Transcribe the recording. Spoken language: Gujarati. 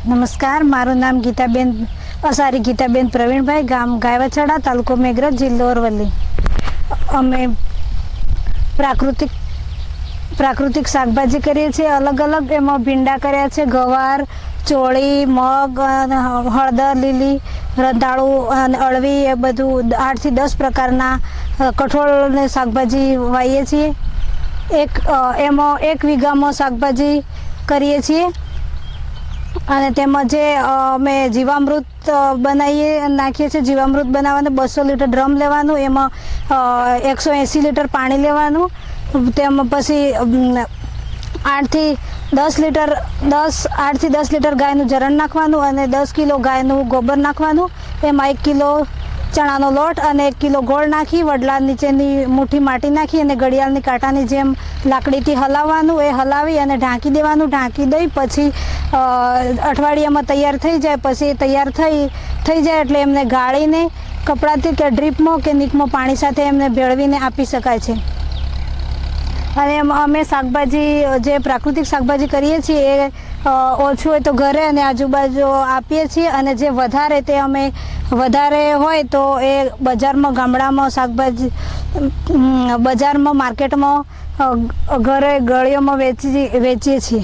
નમસ્કાર, મારું નામ ગીતાબેન અસારી ગીતાબેન પ્રવીણભાઈ, ગામ ગાયવાછડા, તાલુકો મેઘરજ, જિલ્લો અરવલ્લી. અમે પ્રાકૃતિક શાકભાજી કરીએ છીએ અલગ અલગ. એમાં ભીંડા કર્યા છે, ગવાર, ચોળી, મગ, હળદર, લીલી, રતાળું અને અળવી, એ બધું 8 થી 10 પ્રકારના કઠોળ ને શાકભાજી વાવીએ છીએ. એમાં 1 વીઘામાં શાકભાજી કરીએ છીએ. અને તેમાં જે અમે જીવામૃત નાખીએ છીએ. જીવામૃત બનાવવાનું 200 લીટર ડ્રમ લેવાનું, એમાં 180 લીટર પાણી લેવાનું. તેમાં પછી 8 થી 10 લીટર ગાયનું જરણ નાખવાનું અને 10 કિલો ગાયનું ગોબર નાખવાનું. એમાં 1 કિલો ચણાનો લોટ અને 1 કિલો ગોળ નાખી, વડલા નીચેની મુઠ્ઠી માટી નાખી અને ઘડિયાળની કાંટાની જેમ લાકડીથી હલાવવાનું. એ હલાવી અને ઢાંકી દેવાનું. ઢાંકી દઈ પછી અઠવાડિયામાં તૈયાર થઈ જાય. પછી તૈયાર થઈ જાય એટલે એમને ગાળીને કપડાથી કે ડ્રીપમાં કે નીકમાં પાણી સાથે એમને ભેળવીને આપી શકાય છે. અને અમે શાકભાજી જે પ્રાકૃતિક શાકભાજી કરીએ છીએ એ ઓછું હોય તો ઘરે અને આજુબાજુ આપીએ છીએ. અને જે વધારે તે અમે વધારે હોય તો એ બજારમાં, ગામડામાં શાકભાજી બજારમાં, માર્કેટમાં, ઘરે ગળીઓમાં વેચીએ છીએ.